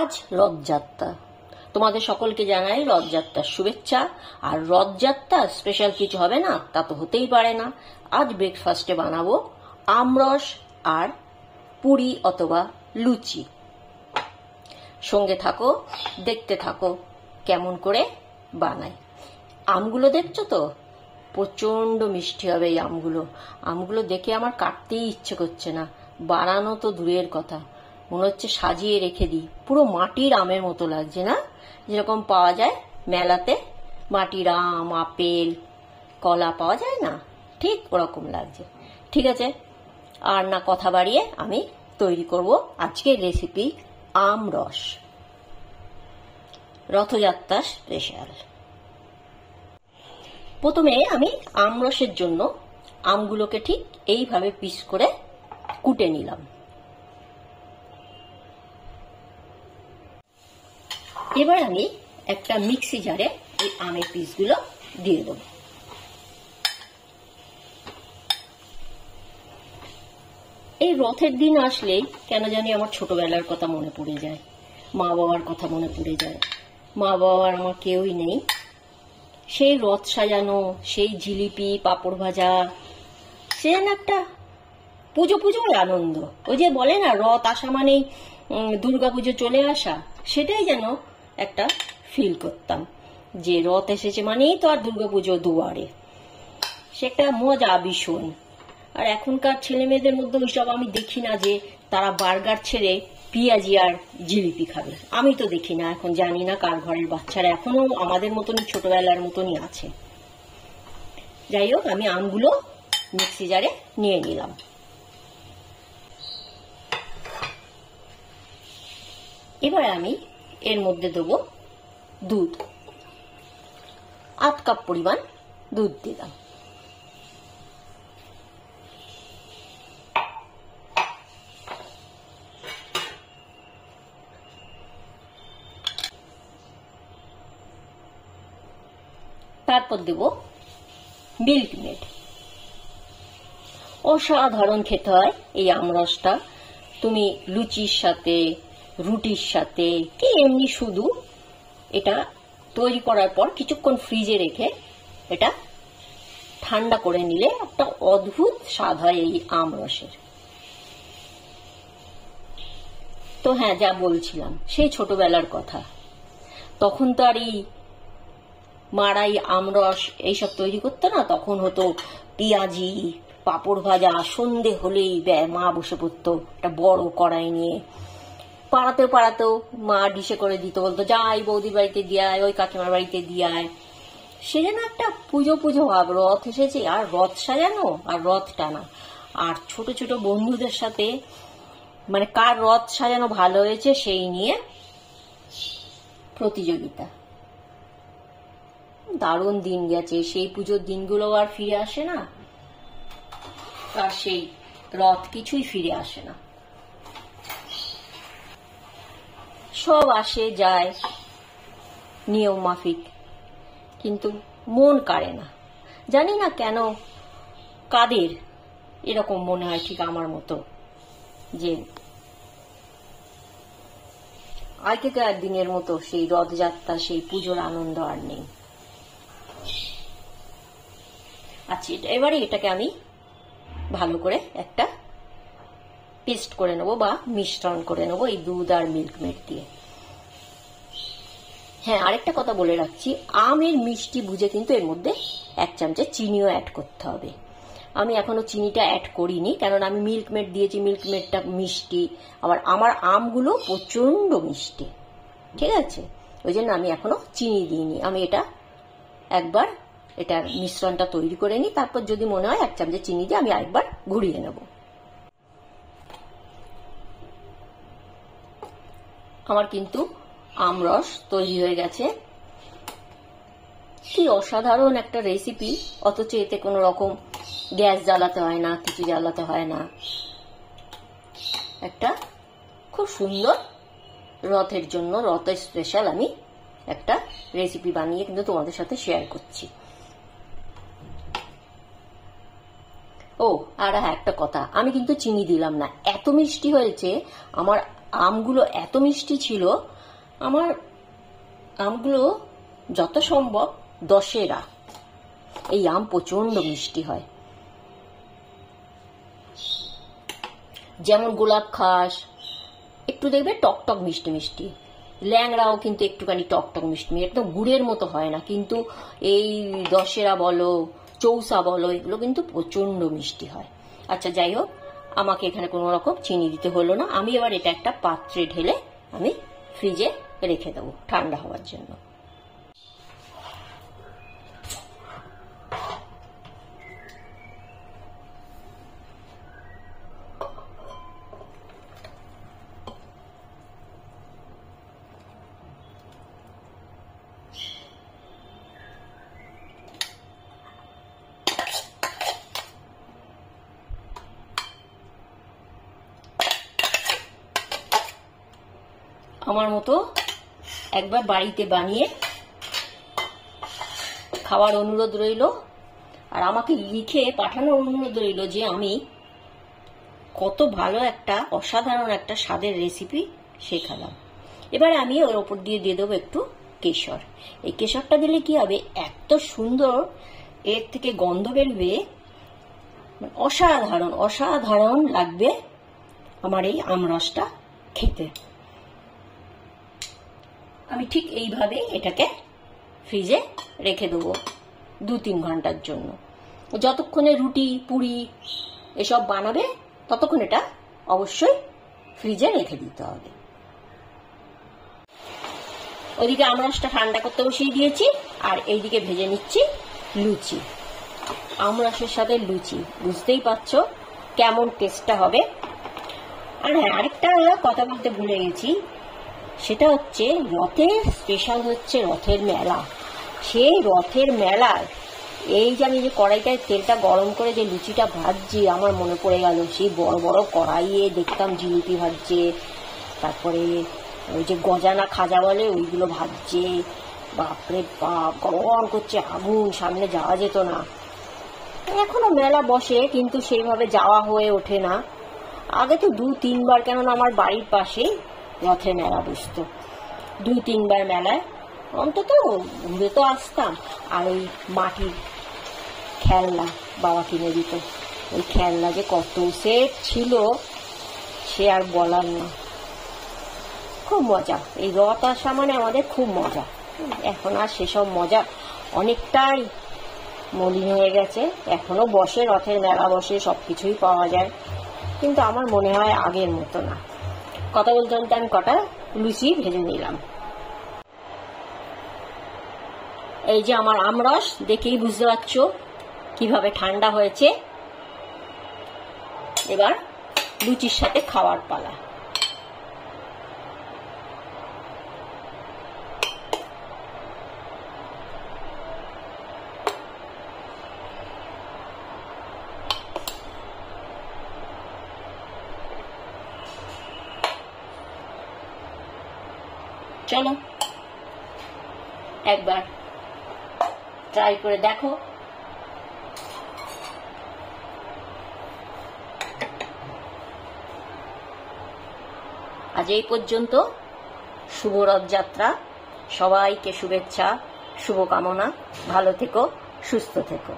আজ রথযাত্রা, তোমাদের সকলকে জানাই রথযাত্রার শুভেচ্ছা। আর রথযাত্রা স্পেশাল কিছু হবে না তা তো হতেই পারে না। আজ ব্রেকফাস্টে বানাবো আমরস আর পুরি অথবা লুচি। সঙ্গে থাকো, দেখতে থাকো কেমন করে বানাই। আমগুলো দেখছো তো, প্রচন্ড মিষ্টি হবে এই আমগুলো দেখে আমার কাটতেই ইচ্ছে করছে না, বানানো তো দূরের কথা। মনে হচ্ছে সাজিয়ে রেখে দিই, পুরো মাটির আমের মতো লাগছে না, যেরকম পাওয়া যায় মেলাতে মাটির আম, আপেল, কলা পাওয়া যায় না, ঠিক ওরকম লাগছে। ঠিক আছে, আর না কথা বাড়িয়ে আমি তৈরি করব আজকের রেসিপি আমরস, রথযাত্রা স্পেশাল। প্রথমে আমি আমরসের জন্য আমগুলোকে ঠিক এইভাবে পিস করে কুটে নিলাম। এবার আমি একটা মিক্সি জারে এই আমের পিসগুলো দিয়ে দেব। এই রথের দিন আসলেই কেন জানি আমার ছোটবেলার কথা মনে পড়ে যায়, মা বাবার কথা মনে পড়ে যায়। মা বাবার আমার কেউই নেই, সেই রথ সাজানো, সেই জিলিপি, পাঁপড় ভাজা, সে যেন একটা পুজোর আনন্দ। ওই যে বলে না রথ আসা মানেই দুর্গাপুজো চলে আসা, সেটাই যেন একটা ফিল করতাম যে রথ এসেছে মানেই তো আর দুর্গাপুজো দুয়ারে, সে একটা মজা ভীষণ। আর এখনকার ছেলে মেয়েদের মধ্যে ওইসব আমি দেখি না যে তারা বার্গার ছেড়ে পেঁয়াজি আর জিলিপি খাবে, আমি তো দেখি না। এখন জানি না কার ঘরের বাচ্চারা এখনো আমাদের মতনই ছোটবেলার মতনই আছে। যাই হোক, আমি আমগুলো মিক্সি জারে নিয়ে নিলাম। এবার আমি এর মধ্যে দেবো দুধ, 8 কাপ পরিমাণ দুধ দিলাম। তারপর দেব মিল্ক মেড। অসাধারণ খেতে হয় এই আমরসটা। তুমি লুচির সাথে, রুটির সাথে, কি এমনি শুধু এটা তৈরি করার পর কিছুক্ষণ ফ্রিজে রেখে এটা ঠান্ডা করে নিলে একটা অদ্ভুত স্বাদ হয় এই আমরসের। তো হ্যাঁ, যা বলছিলাম সেই ছোটবেলার কথা, তখন তো আর এই মারাই আমরস এইসব তৈরি করতো না। তখন হতো পেঁয়াজি, পাঁপড় ভাজা, সন্ধে হলেই মা বসে পড়তো একটা বড় কড়াই নিয়ে। পাড়াতেও মা ডিশে করে দিত, বলতো যাই বৌদির বাড়িতে দিয়ে আয়, ওই কাকিমার বাড়িতে দিয়ে আয়। সে যেন একটা পুজো ভাব, রথ এসেছে আর রথ সাজানো আর রথ টানা। আর ছোট ছোট বন্ধুদের সাথে মানে কার রথ সাজানো ভালো হয়েছে সেই নিয়ে প্রতিযোগিতা। দারুণ দিন গেছে, সেই পুজোর দিনগুলো আর ফিরে আসে না, আর সেই রথ কিছুই ফিরে আসে না। সব আসে যায় নিয়ম মাফিক, কিন্তু মন কাড়ে না। জানি না কেন, কাদের এরকম মনে হয় ঠিক আমার মতো, যে আগেকার দিনের মতো সেই রথযাত্রা, সেই পুজোর আনন্দ আর নেই। আচ্ছা, এবারে এটাকে আমি ভালো করে একটা পেস্ট করে নেবো বা মিশ্রণ করে নেবো এই দুধ আর মিল্ক মেড দিয়ে। হ্যাঁ, আরেকটা কথা বলে রাখছি, আমের মিষ্টি বুঝে কিন্তু এর মধ্যে 1 চামচে চিনিও অ্যাড করতে হবে। আমি এখনো চিনিটা অ্যাড করিনি, কারণ আমি মিল্ক মেড দিয়েছি, মিল্ক মেডটা মিষ্টি, আবার আমার আমগুলো প্রচন্ড মিষ্টি। ঠিক আছে, ওই জন্য আমি এখনো চিনি দিইনি। আমি একবার এটার মিশ্রণটা তৈরি করে নিই, তারপর যদি মনে হয় 1 চামচে চিনি দিয়ে আমি আরেকবার ঘুরিয়ে নেব। আমার কিন্তু আমরস তৈরি হয়ে গেছে। কি অসাধারণ একটা রেসিপি, অথচ এতে কোনো রকম গ্যাস জ্বালাতে হয় না, কিছু জ্বালাতে হয় না। একটা খুব সুন্দর রথের জন্য, রথের স্পেশাল আমি একটা রেসিপি বানিয়ে কিন্তু তোমাদের সাথে শেয়ার করছি। ও আর একটা কথা, আমি কিন্তু চিনি দিলাম না, এত মিষ্টি হয়েছে আমার আমগুলো, এত মিষ্টি ছিল। আমার আমগুলো যত সম্ভব দশেরা, এই আম প্রচন্ড মিষ্টি হয়। যেমন গোলাপ খাস একটু দেখবে টকটক মিষ্টি মিষ্টি, ল্যাংড়াও কিন্তু একটুখানি টকটক মিষ্টি, একদম গুড়ের মতো হয় না। কিন্তু এই দশেরা বলো, চৌসা বলো, এগুলো কিন্তু প্রচন্ড মিষ্টি হয়। আচ্ছা যাই হোক, আমাকে এখানে কোনো রকম চিনি দিতে হলো না। আমি এবার এটা একটা পাত্রে ঢেলে আমি ফ্রিজে রেখে দেবো ঠান্ডা হওয়ার জন্য। আমার মতো একবার বাড়িতে বানিয়ে খাওয়ার অনুরোধ রইল, আর আমাকে লিখে পাঠানোর অনুরোধ রইল যে আমি কত ভালো একটা অসাধারণ একটা স্বাদের রেসিপি শেখালাম। এবারে আমি ওর ওপর দিয়ে দেবো একটু কেশর। এই কেশরটা দিলে কি হবে, এত সুন্দর এর থেকে গন্ধ বেরবে, অসাধারণ অসাধারণ লাগবে আমার এই আমরসটা খেতে। আমি ঠিক এইভাবে এটাকে ফ্রিজে রেখে দেবো 2-3 ঘন্টার জন্য। যতক্ষণে রুটি পুরি এসব বানাবে ততক্ষণ এটা অবশ্যই ফ্রিজে রেখে দিতে হবে। ওইদিকে আমরসটা ঠান্ডা করতে বসিয়ে দিয়েছি, আর এইদিকে ভেজে নিচ্ছি লুচি। আমরসের সাথে লুচি, বুঝতেই পারছো কেমন টেস্টটা হবে। আর হ্যাঁ, আরেকটা কথা বলতে ভুলে গেছি, সেটা হচ্ছে রথের স্পেশাল হচ্ছে রথের মেলা। সেই রথের মেলার এই যে আমি যে কড়াইটায় তেলটা গরম করে যে লুচিটা ভাজছি, আমার মনে পড়ে গেল সেই বড় বড় কড়াইয়ে দেখতাম জিলিপি ভাজছে, তারপরে ওই যে গজানা খাজা বলে ওইগুলো ভাজছে। বাপরে বাপ, গরম করছে আগুন, সামনে যাওয়া যেত না। এখনো মেলা বসে কিন্তু সেইভাবে যাওয়া হয়ে ওঠে না। আগে তো 2-3 বার, কেননা আমার বাড়ির পাশেই রথের মেলা বসতো, 2-3 বার মেলায় অন্তত ঘুরে তো আসতাম। আর ওই মাটির খেলনা বাবা কিনে দিত, ওই খেলনা যে কত সেট ছিল সে আর বলার না। খুব মজা, এই রথ আসা মানে আমাদের খুব মজা। এখন আর সেসব মজা অনেকটাই মলিন হয়ে গেছে। এখনো বসে, রথের মেলা বসে, সবকিছুই পাওয়া যায়, কিন্তু আমার মনে হয় আগের মতো না। কথা বলতে বলতে আমি কটা লুচি ভেজে নিলাম। এই যে আমার আমরস, দেখেই বুঝতে পারছো কিভাবে ঠান্ডা হয়েছে। এবার লুচির সাথে খাওয়ার পালা। চলো একবার ট্রাই করে দেখো। আজ এই পর্যন্ত। শুভ রথযাত্রা, সবাইকে শুভেচ্ছা, শুভকামনা। ভালো থেকো, সুস্থ থেকো।